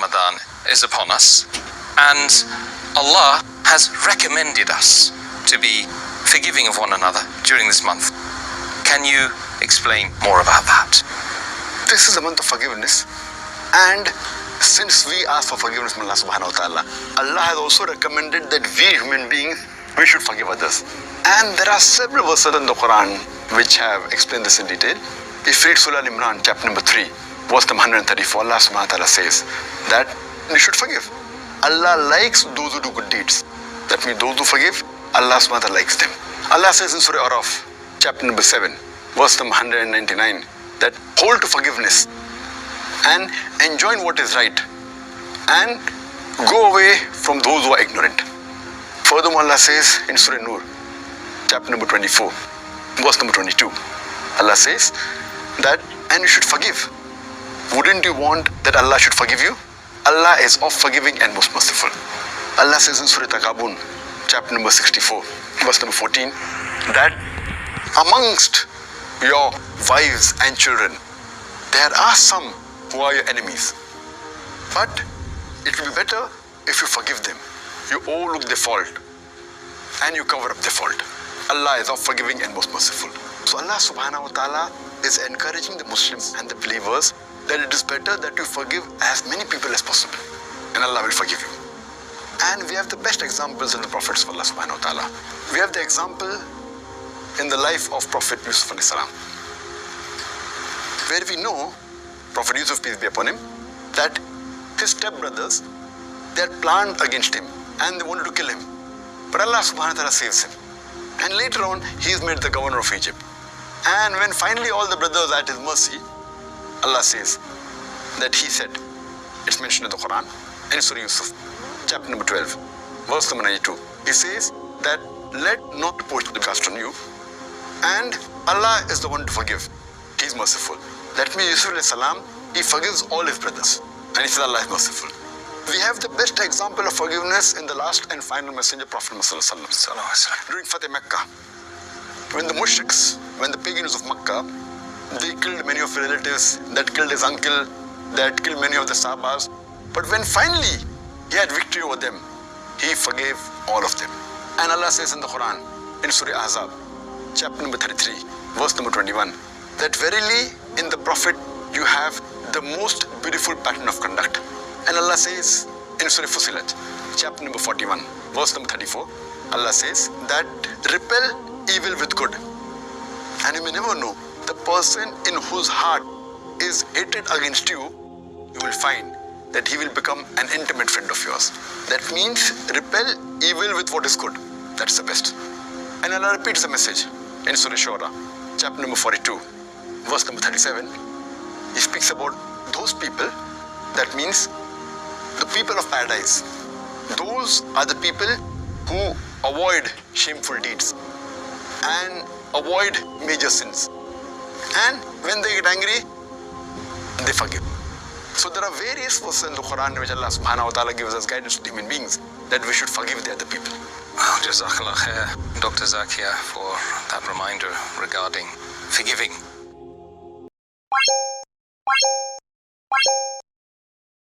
Ramadan is upon us, and Allah has recommended us to be forgiving of one another during this month. Can you explain more about that? This is a month of forgiveness, and since we ask for forgiveness from Allah subhanahu wa ta'ala, Allah has also recommended that we human beings, we should forgive others. And there are several verses in the Quran which have explained this in detail. If you read Surah Al-Imran, chapter number 3, verse number 134, Allah subhanahu wa ta'ala says that we should forgive. Allah likes those who do good deeds. That means those who forgive, Allah subhanahu wa ta'ala likes them. Allah says in Surah Araf, chapter number 7, verse number 199, that hold to forgiveness and enjoin what is right and go away from those who are ignorant. Furthermore, Allah says in Surah Nur, chapter number 24, verse number 22, Allah says that, and you should forgive. Wouldn't you want that Allah should forgive you? Allah is of forgiving and most merciful. Allah says in Surah Taghabun, chapter number 64, verse number 14, that amongst your wives and children, there are some who are your enemies. But it will be better if you forgive them. You overlook their fault and you cover up their fault. Allah is of forgiving and most merciful. So Allah subhanahu wa ta'ala is encouraging the Muslims and the believers that it is better that you forgive as many people as possible, and Allah will forgive you. And we have the best examples in the prophets of Allah subhanahu wa ta'ala. We have the example in the life of Prophet Yusuf alayhi salam, where we know Prophet Yusuf, peace be upon him, that his stepbrothers, they had planned against him and they wanted to kill him. But Allah subhanahu wa ta'ala saves him. And later on, he is made the governor of Egypt. And when finally all the brothers are at his mercy, Allah says that he said, it's mentioned in the Quran, in Surah Yusuf, chapter number 12, verse number 92. He says that let not the post be cast on you, and Allah is the one to forgive. He is merciful. That means Yusuf alayhi salam, he forgives all his brothers, and he says Allah is merciful. We have the best example of forgiveness in the last and final messenger, Prophet Muhammad during Fateh Mecca. When the mushriks, when the pagans of Mecca, they killed many of his relatives, that killed his uncle, that killed many of the Sahabas. But when finally he had victory over them, he forgave all of them. And Allah says in the Quran, in Surah Ahzab, chapter number 33, verse number 21, that verily in the Prophet you have the most beautiful pattern of conduct. And Allah says in Surah Fusilat, chapter number 41, verse number 34, Allah says that repel evil with good. And you may never know, the person in whose heart is hatred against you, you will find that he will become an intimate friend of yours. That means repel evil with what is good. That's the best. And Allah repeats the message in Surah Shura, chapter number 42, verse number 37. He speaks about those people, that means the people of paradise. Those are the people who avoid shameful deeds and avoid major sins. And when they get angry, they forgive. So there are various verses in the Quran in which Allah subhanahu wa ta'ala gives us guidance to human beings that we should forgive the other people. Well, Jazakallah khair, Dr. Zakir, for that reminder regarding forgiving